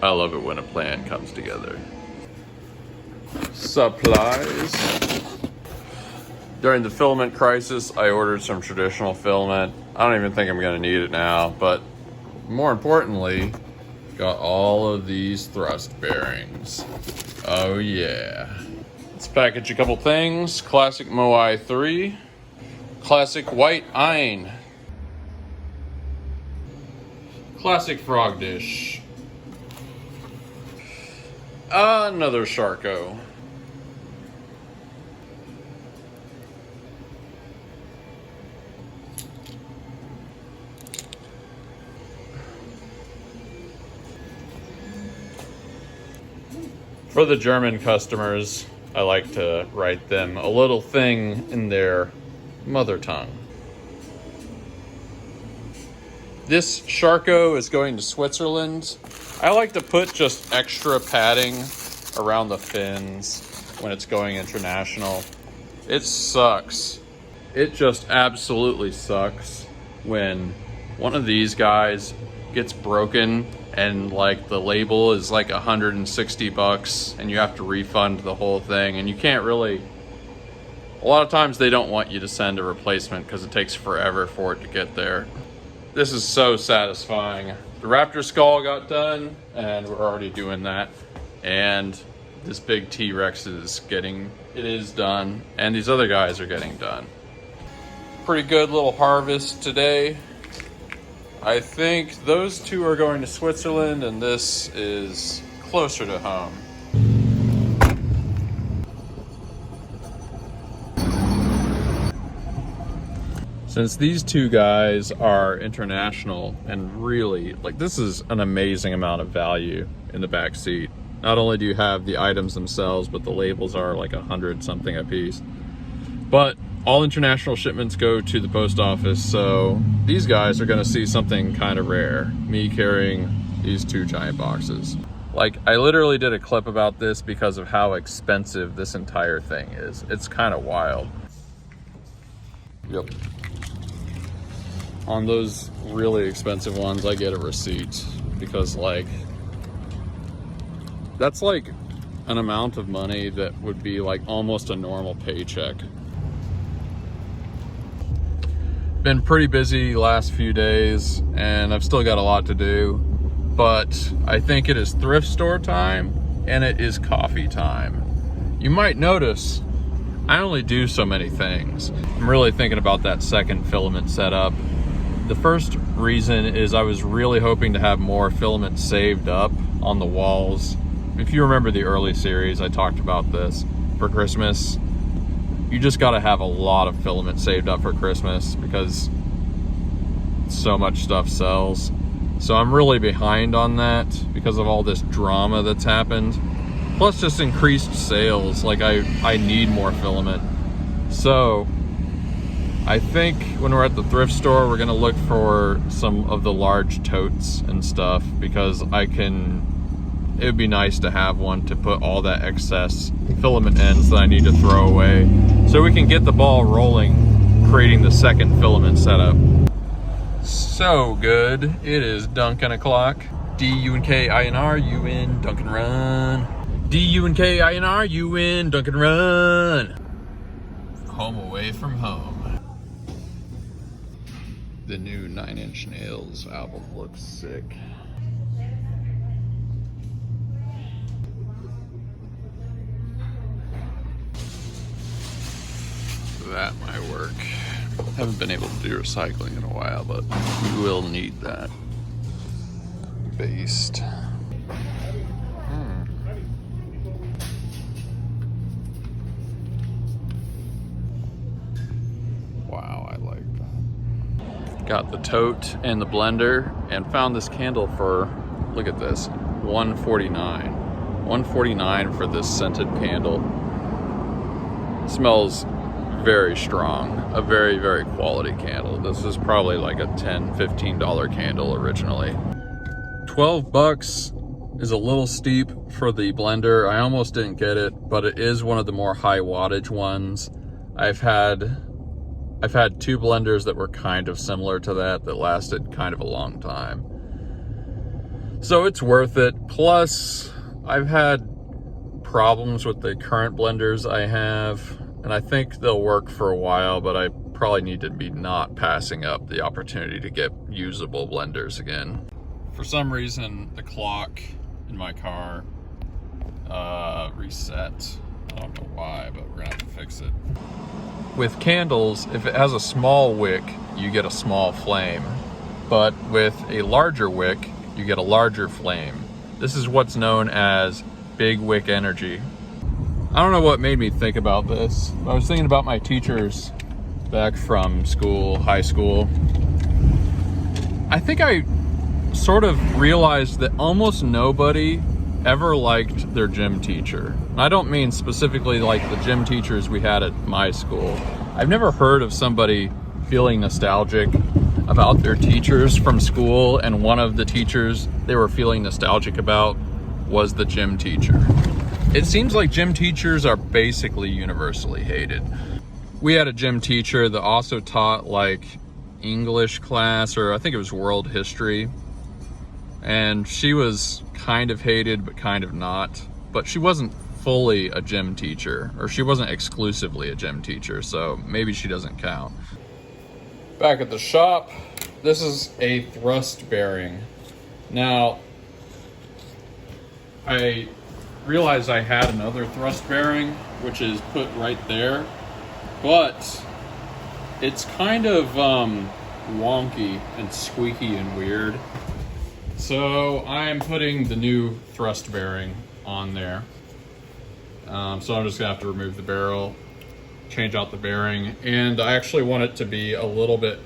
I love it when a plan comes together. Supplies. During the filament crisis, I ordered some traditional filament. I don't even think I'm gonna need it now, but more importantly, got all of these thrust bearings. Oh yeah. Let's package a couple things. Classic Moai 3. Classic white Ein. Classic frog dish. Another Charco. For the German customers, I like to write them a little thing in their mother tongue. This Charco is going to Switzerland. I like to put just extra padding around the fins when it's going international. It sucks. It just absolutely sucks when one of these guys gets broken and like the label is like $160 and you have to refund the whole thing, and you can't really, a lot of times they don't want you to send a replacement because it takes forever for it to get there. This is so satisfying. The Raptor skull got done and we're already doing that, and this big T-Rex is done, and these other guys are getting done. Pretty good little harvest today. I think those two are going to Switzerland and this is closer to home. Since these two guys are international and really, like, this is an amazing amount of value in the back seat. Not only do you have the items themselves, but the labels are like 100 something a piece. But all international shipments go to the post office, so these guys are gonna see something kind of rare. Me carrying these two giant boxes. Like, I literally did a clip about this because of how expensive this entire thing is. It's kind of wild. Yep. On those really expensive ones, I get a receipt because, like, that's like an amount of money that would be like almost a normal paycheck. Been pretty busy last few days and I've still got a lot to do, but I think it is thrift store time and it is coffee time. You might notice I only do so many things. I'm really thinking about that second filament setup. The first reason is I was really hoping to have more filament saved up on the walls. If you remember the early series, I talked about this. For Christmas, you just gotta have a lot of filament saved up for Christmas because so much stuff sells. So I'm really behind on that because of all this drama that's happened. Plus just increased sales, like I need more filament. So I think when we're at the thrift store, we're gonna look for some of the large totes and stuff because it would be nice to have one to put all that excess filament ends that I need to throw away so we can get the ball rolling, creating the second filament setup. So good. It is Dunkin' o'clock. D-U-N-K-I-N-R, you win, Dunkin' run. D-U-N-K-I-N-R, you win, Dunkin' run. Home away from home. The new 9 Inch Nails album looks sick. That might work. Haven't been able to do recycling in a while, but we will need that. Based. Wow, I like that. Got the tote and the blender and found this candle for, look at this, $149. $149 for this scented candle. It smells very strong, a very, very quality candle. This is probably like a $10, $15 candle originally. $12 is a little steep for the blender. I almost didn't get it, but it is one of the more high wattage ones. I've had 2 blenders that were kind of similar to that lasted kind of a long time. So it's worth it. Plus, I've had problems with the current blenders I have, and I think they'll work for a while, but I probably need to be not passing up the opportunity to get usable blenders again. For some reason, the clock in my car reset. I don't know why, but we're gonna have to fix it. With candles, if it has a small wick, you get a small flame. But with a larger wick, you get a larger flame. This is what's known as big wick energy. I don't know what made me think about this. I was thinking about my teachers back from school, high school. I think I sort of realized that almost nobody ever liked their gym teacher. And I don't mean specifically like the gym teachers we had at my school. I've never heard of somebody feeling nostalgic about their teachers from school, and one of the teachers they were feeling nostalgic about was the gym teacher. It seems like gym teachers are basically universally hated. We had a gym teacher that also taught like English class, or I think it was world history. And she was kind of hated, but kind of not. But she wasn't fully a gym teacher, or she wasn't exclusively a gym teacher, so maybe she doesn't count. Back at the shop, this is a thrust bearing. Now, I realized I had another thrust bearing, which is put right there, but it's kind of wonky and squeaky and weird. So I'm putting the new thrust bearing on there. So I'm just gonna have to remove the barrel, change out the bearing, and I actually want it to be a little bit,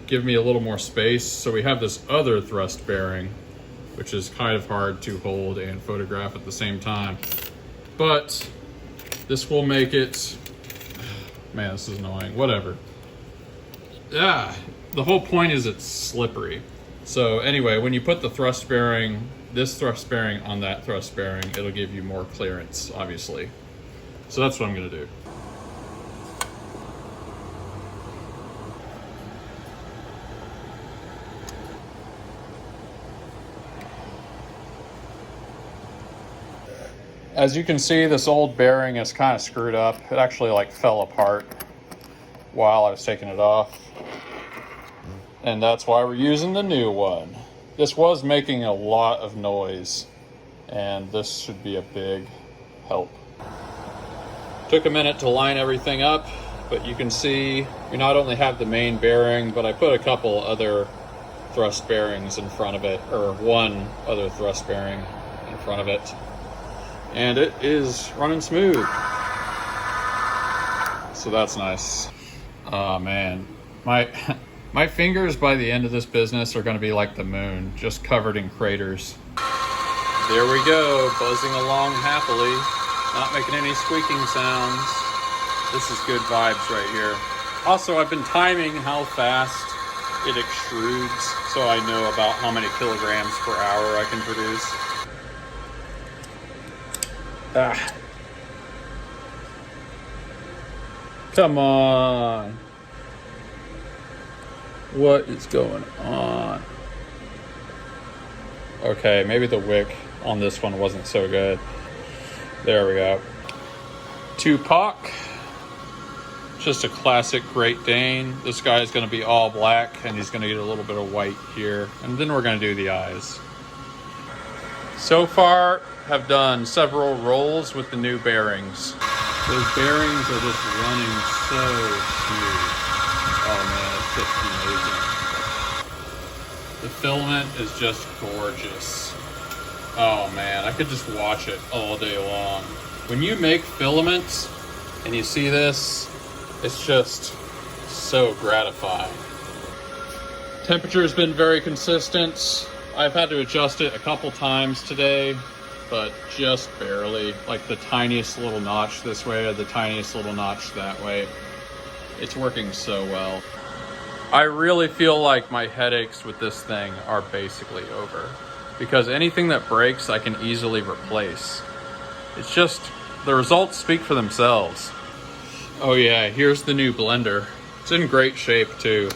give me a little more space. So we have this other thrust bearing, which is kind of hard to hold and photograph at the same time. But this will make it, man, this is annoying, whatever. Yeah, the whole point is it's slippery. So anyway, when you put the thrust bearing, this thrust bearing on that thrust bearing, it'll give you more clearance, obviously. So that's what I'm gonna do. As you can see, this old bearing is kind of screwed up. It actually like fell apart while I was taking it off. And that's why we're using the new one. This was making a lot of noise, and this should be a big help. Took a minute to line everything up, but you can see we not only have the main bearing, but I put a couple other thrust bearings in front of it, or one other thrust bearing in front of it. And it is running smooth. So that's nice. Oh man, my fingers by the end of this business are gonna be like the moon, just covered in craters. There we go, buzzing along happily, not making any squeaking sounds. This is good vibes right here. Also, I've been timing how fast it extrudes, so I know about how many kilograms per hour I can produce. Ah. Come on. What is going on? Okay, maybe the wick on this one wasn't so good. There we go. Tupac. Just a classic Great Dane. This guy is going to be all black, and he's going to get a little bit of white here. And then we're going to do the eyes. So far, have done several rolls with the new bearings. Those bearings are just running so smooth. Oh man, it's just amazing. The filament is just gorgeous. Oh man, I could just watch it all day long. When you make filaments and you see this, it's just so gratifying. Temperature's been very consistent. I've had to adjust it a couple times today, but just barely. Like the tiniest little notch this way or the tiniest little notch that way. It's working so well. I really feel like my headaches with this thing are basically over, because anything that breaks I can easily replace. It's just, the results speak for themselves. Oh yeah, here's the new blender. It's in great shape too.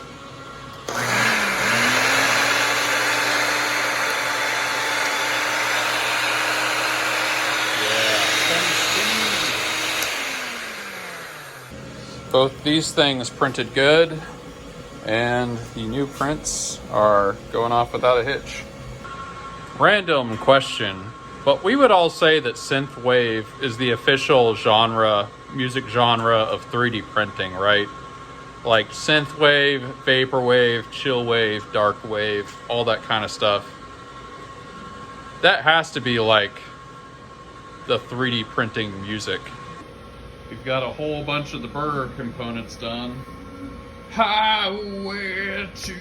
Both these things printed good, and the new prints are going off without a hitch. Random question, but we would all say that synthwave is the official music genre of 3D printing, right? Like synthwave, vaporwave, chillwave, darkwave, all that kind of stuff. That has to be like the 3D printing music. We've got a whole bunch of the burger components done. Highway to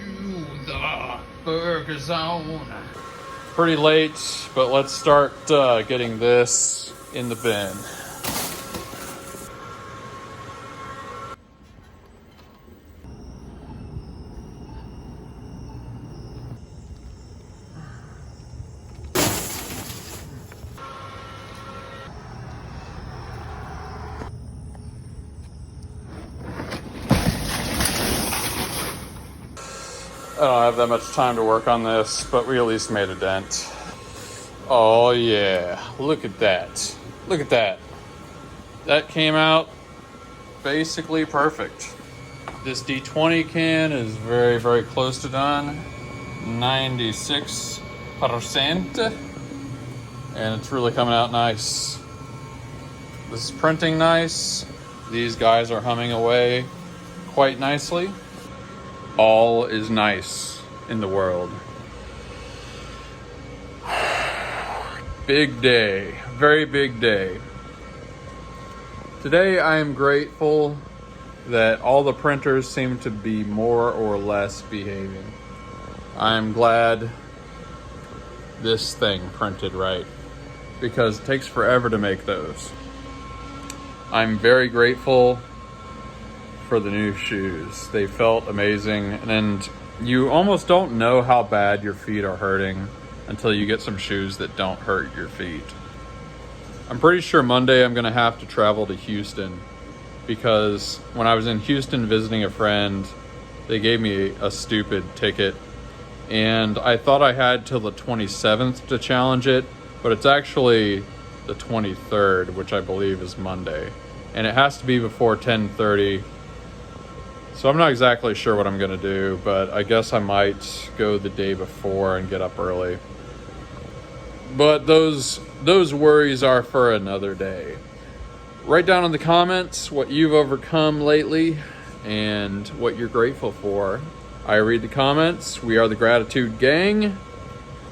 the burger zone. Pretty late, but let's start getting this in the bin. I don't have that much time to work on this, but we at least made a dent. Oh yeah, look at that. Look at that. That came out basically perfect. This D20 can is very, very close to done. 96%. And it's really coming out nice. This is printing nice. These guys are humming away quite nicely. All is nice in the world. Big day, very big day. Today I am grateful that all the printers seem to be more or less behaving. I'm glad this thing printed right, because it takes forever to make those. I'm very grateful for the new shoes. They felt amazing, and you almost don't know how bad your feet are hurting until you get some shoes that don't hurt your feet. I'm pretty sure Monday I'm gonna have to travel to Houston, because when I was in Houston visiting a friend, they gave me a stupid ticket, and I thought I had till the 27th to challenge it, but it's actually the 23rd, which I believe is Monday, and it has to be before 10:30. So I'm not exactly sure what I'm gonna do, but I guess I might go the day before and get up early. But those worries are for another day. Write down in the comments what you've overcome lately and what you're grateful for. I read the comments. We are the Gratitude Gang,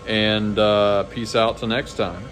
and peace out till next time.